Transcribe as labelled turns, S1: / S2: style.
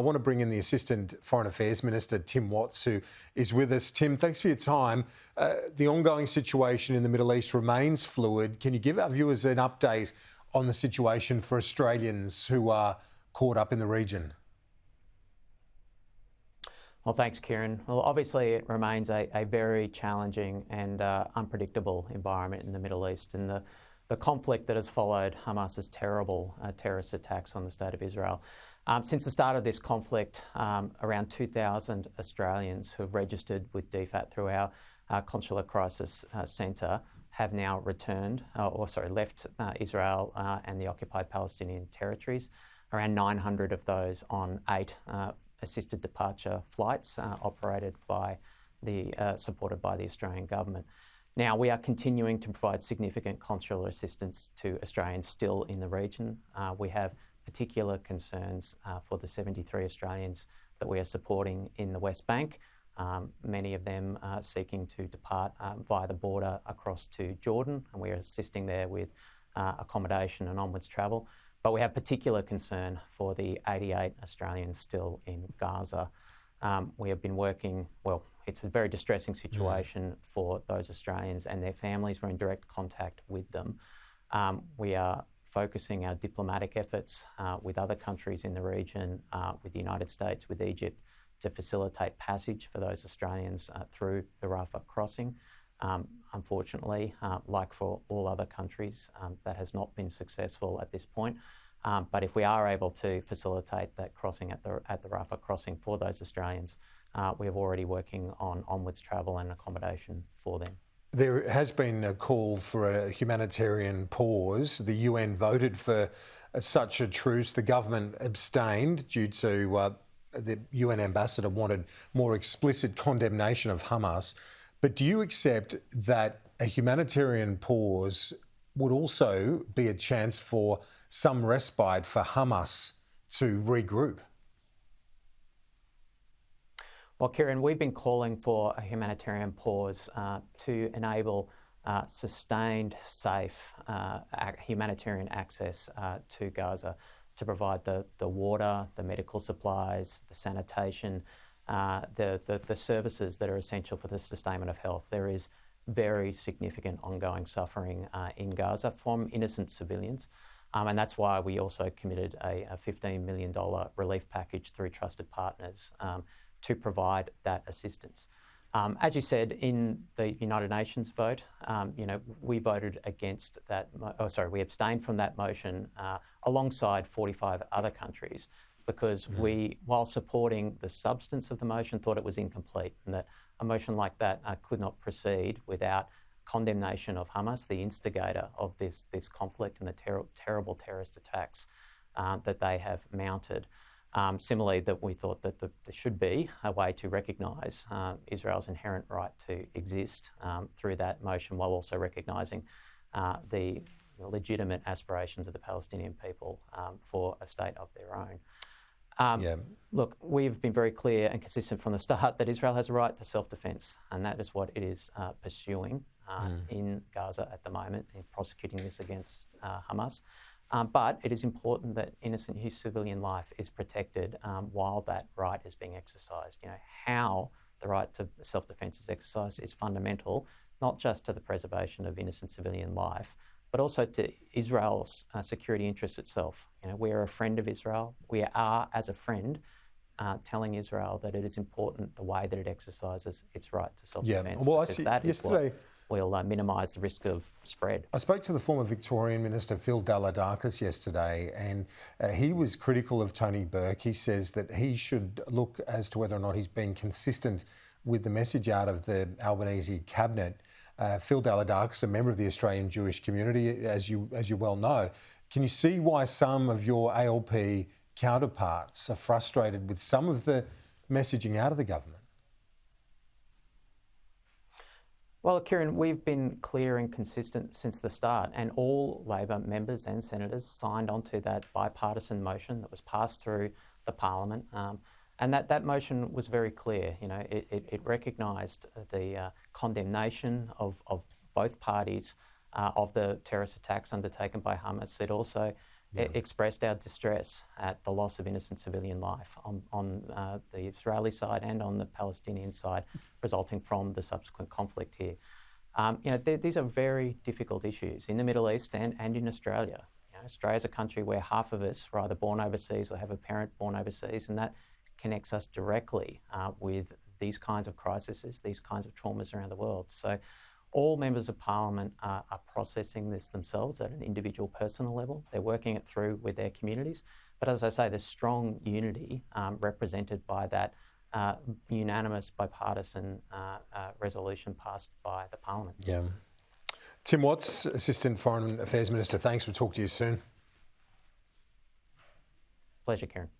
S1: I want to bring in the Assistant Foreign Affairs Minister, Tim Watts, who is with us. Tim, thanks for your time. The ongoing situation in the Middle East remains fluid. Can you give our viewers an update on the situation for Australians who are caught up in the region?
S2: Well, thanks, Kieran. Well, obviously it remains a very challenging and unpredictable environment in the Middle East, and the conflict that has followed Hamas's terrible terrorist attacks on the State of Israel. Since the start of this conflict, around 2,000 Australians who have registered with DFAT through our Consular Crisis Centre have now returned, left Israel and the occupied Palestinian territories. Around 900 of those on 8 assisted departure flights operated by supported by the Australian government. Now, we are continuing to provide significant consular assistance to Australians still in the region. We have particular concerns for the 73 Australians that we are supporting in the West Bank, many of them seeking to depart via the border across to Jordan, and we are assisting there with accommodation and onwards travel. But we have particular concern for the 88 Australians still in Gaza. We have been working, it's a very distressing situation for those Australians and their families. We're in direct contact with them. We are focusing our diplomatic efforts with other countries in the region, with the United States, with Egypt, to facilitate passage for those Australians through the Rafah crossing. Unfortunately, like for all other countries, that has not been successful at this point. But if we are able to facilitate that crossing at the Rafah crossing for those Australians, we are already working on onwards travel and accommodation for them.
S1: There has been a call for a humanitarian pause. The UN voted for such a truce. The government abstained due to the UN ambassador wanted more explicit condemnation of Hamas. But do you accept that a humanitarian pause would also be a chance for some respite for Hamas to regroup?
S2: Well, Kieran, we've been calling for a humanitarian pause to enable sustained, safe humanitarian access to Gaza, to provide the water, the medical supplies, the sanitation, the services that are essential for the sustainment of health. There is very significant ongoing suffering in Gaza from innocent civilians. And that's why we also committed a $15 million relief package through trusted partners to provide that assistance. As you said, in the United Nations vote, we voted against that. We abstained from that motion alongside 45 other countries because we, while supporting the substance of the motion, thought it was incomplete and that a motion like that could not proceed without condemnation of Hamas, the instigator of this conflict and the terrible terrorist attacks that they have mounted. Similarly, that we thought that there should be a way to recognise Israel's inherent right to exist through that motion, while also recognising the legitimate aspirations of the Palestinian people for a state of their own. Look, we've been very clear and consistent from the start that Israel has a right to self-defence, and that is what it is pursuing in Gaza at the moment, in prosecuting this against Hamas. But it is important that innocent civilian life is protected while that right is being exercised. How the right to self-defence is exercised is fundamental, not just to the preservation of innocent civilian life, but also to Israel's security interests itself. We are a friend of Israel. We are, as a friend, telling Israel that it is important the way that it exercises its right to self-defence.
S1: Well, I see yesterday
S2: will minimise the risk of spread.
S1: I spoke to the former Victorian Minister Phil Dalladakis yesterday, and he was critical of Tony Burke. He says that he should look as to whether or not he's been consistent with the message out of the Albanese cabinet. Phil Dalladakis, a member of the Australian Jewish community, as you well know. Can you see why some of your ALP counterparts are frustrated with some of the messaging out of the government?
S2: Well, Kieran, we've been clear and consistent since the start, and all Labor members and senators signed onto that bipartisan motion that was passed through the Parliament. And that motion was very clear. It recognised the condemnation of both parties of the terrorist attacks undertaken by Hamas. It also expressed our distress at the loss of innocent civilian life on the Israeli side and on the Palestinian side, resulting from the subsequent conflict here. These are very difficult issues in the Middle East and in Australia. Australia is a country where half of us were either born overseas or have a parent born overseas, and that connects us directly with these kinds of crises, these kinds of traumas around the world. So all members of Parliament are processing this themselves at an individual personal level. They're working it through with their communities. But as I say, there's strong unity represented by that unanimous bipartisan resolution passed by the Parliament.
S1: Yeah. Tim Watts, Assistant Foreign Affairs Minister, thanks. We'll talk to you soon.
S2: Pleasure, Kieran.